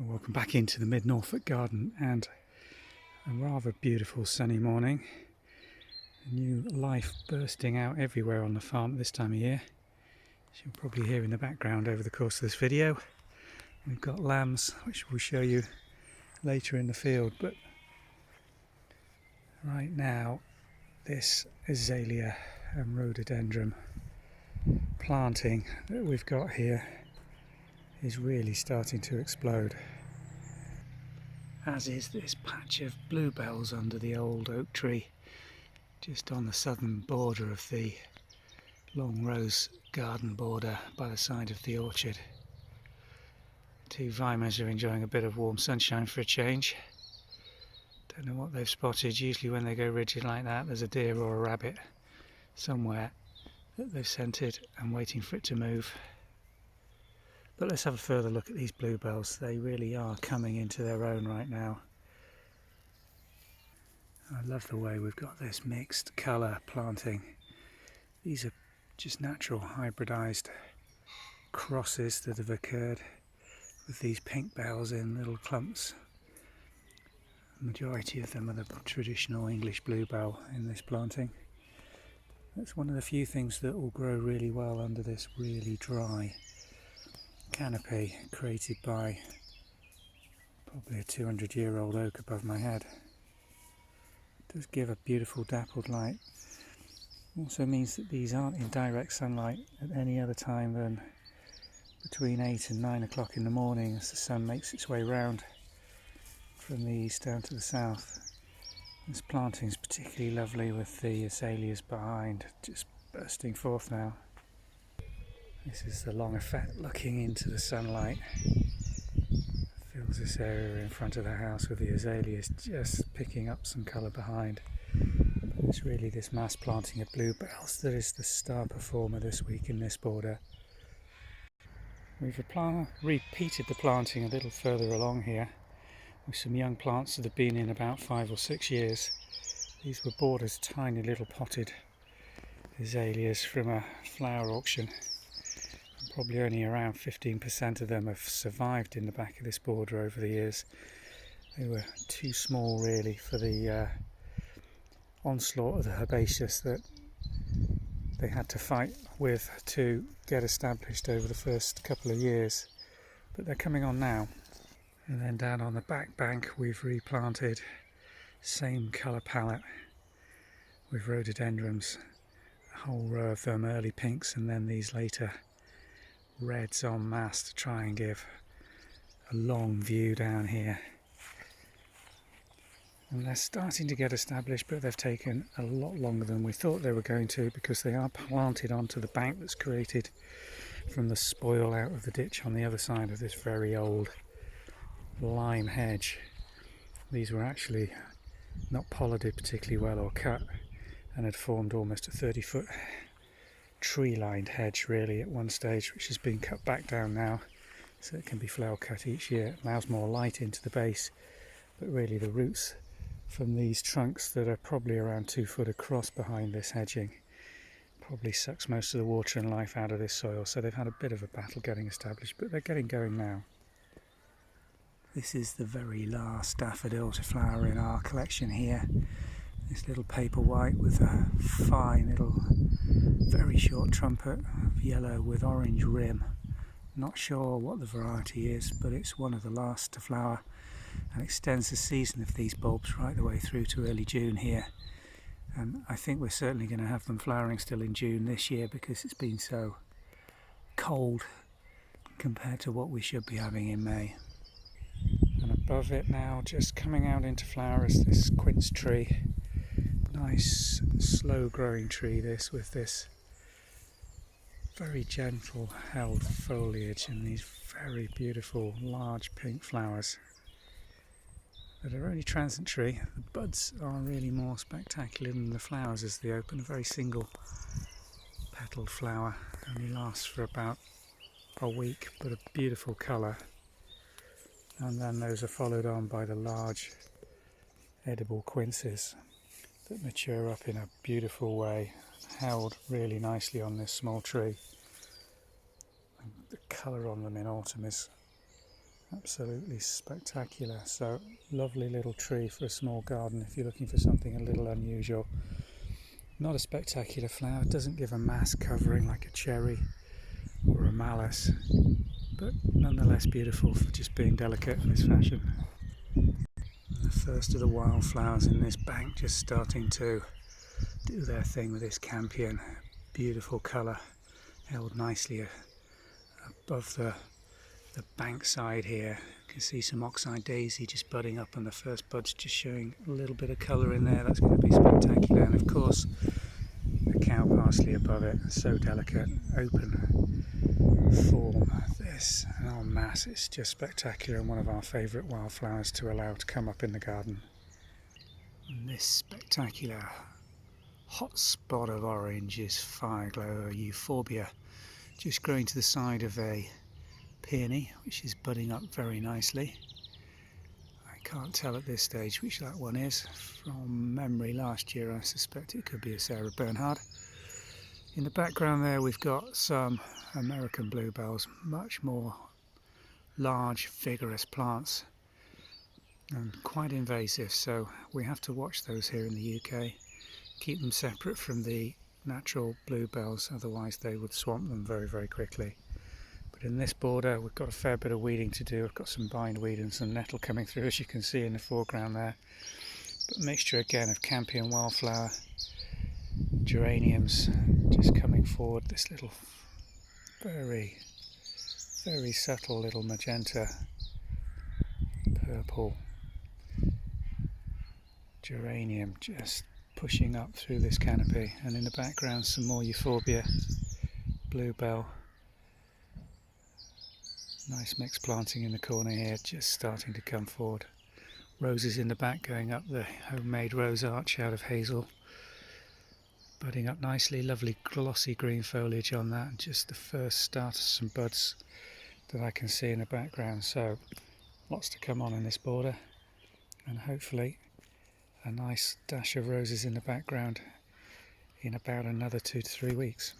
Welcome back into the mid-Norfolk garden, and a rather beautiful sunny morning. New life bursting out everywhere on the farm at this time of year. As you'll probably hear in the background over the course of this video, we've got lambs, which we'll show you later in the field. But right now, this azalea and rhododendron planting that we've got here is really starting to explode, as is this patch of bluebells under the old oak tree just on the southern border of the long rose garden border by the side of the orchard. Two vimers are enjoying a bit of warm sunshine for a change. Don't know what they've spotted. Usually when they go rigid like that, there's a deer or a rabbit somewhere that they've scented and waiting for it to move. But let's have a further look at these bluebells. They really are coming into their own right now. I love the way we've got this mixed colour planting. These are just natural hybridised crosses that have occurred with these pink bells in little clumps. The majority of them are the traditional English bluebell in this planting. That's one of the few things that will grow really well under this really dry canopy created by probably a 200-year-old oak above my head. It does give a beautiful dappled light. Also means that these aren't in direct sunlight at any other time than between 8 and 9 o'clock in the morning as the sun makes its way round from the east down to the south. This planting is particularly lovely with the azaleas behind just bursting forth now. This is the long effect looking into the sunlight. Fills this area in front of the house with the azaleas just picking up some colour behind. But it's really this mass planting of bluebells that is the star performer this week in this border. We've repeated the planting a little further along here with some young plants that have been in about 5 or 6 years. These were bought as tiny little potted azaleas from a flower auction. Probably only around 15% of them have survived in the back of this border over the years. They were too small really for the onslaught of the herbaceous that they had to fight with to get established over the first couple of years. But they're coming on now. And then down on the back bank we've replanted same colour palette with rhododendrons, a whole row of them, early pinks and then these later reds en masse to try and give a long view down here. And they're starting to get established, but they've taken a lot longer than we thought they were going to, because they are planted onto the bank that's created from the spoil out of the ditch on the other side of this very old lime hedge. These were actually not pollarded particularly well or cut, and had formed almost a 30-foot tree-lined hedge really at one stage, which has been cut back down now so it can be flower cut each year. It allows more light into the base, but really the roots from these trunks that are probably around 2 foot across behind this hedging probably sucks most of the water and life out of this soil, so they've had a bit of a battle getting established, but they're getting going now. This is the very last daffodil to flower in our collection here. This little paper white with a fine little very short trumpet of yellow with orange rim. Not sure what the variety is, but it's one of the last to flower and extends the season of these bulbs right the way through to early June here. And I think we're certainly going to have them flowering still in June this year because it's been so cold compared to what we should be having in May. And above it now, just coming out into flower, is this quince tree. Nice slow growing tree this, with this very gentle held foliage and these very beautiful large pink flowers that are only transitory. The buds are really more spectacular than the flowers as they open. A very single petaled flower, only lasts for about a week, but a beautiful colour. And then those are followed on by the large edible quinces that mature up in a beautiful way, held really nicely on this small tree. And the colour on them in autumn is Absolutely spectacular. So lovely little tree for a small garden if you're looking for something a little unusual. Not a spectacular flower, it doesn't give a mass covering like a cherry or a malus, but nonetheless beautiful for just being delicate in this fashion. And the first of the wildflowers in this bank just starting to do their thing with this campion. Beautiful colour, held nicely above the bank side here. You can see some oxeye daisy just budding up, and the first bud's just showing a little bit of colour in there. That's going to be spectacular. And of course the cow parsley above it, so delicate, open form. This en masse, it's just spectacular, and one of our favourite wildflowers to allow to come up in the garden. And this spectacular hot spot of orange is Fireglow Euphorbia, just growing to the side of a peony, which is budding up very nicely. I can't tell at this stage which that one is. From memory last year I suspect it could be a Sarah Bernhard. In the background there we've got some American bluebells, much more large, vigorous plants and quite invasive, so we have to watch those here in the UK. Keep them separate from the natural bluebells, otherwise they would swamp them very, very quickly. But in this border we've got a fair bit of weeding to do. We've got some bindweed and some nettle coming through, as you can see in the foreground there. But a mixture again of campion wildflower, geraniums just coming forward. This little very, very subtle little magenta purple geranium just pushing up through this canopy, and in the background some more euphorbia, bluebell. Nice mixed planting in the corner here, just starting to come forward. Roses in the back going up the homemade rose arch out of hazel, budding up nicely. Lovely glossy green foliage on that, and just the first start of some buds that I can see in the background. So lots to come on in this border, and hopefully a nice dash of roses in the background in about another 2 to 3 weeks.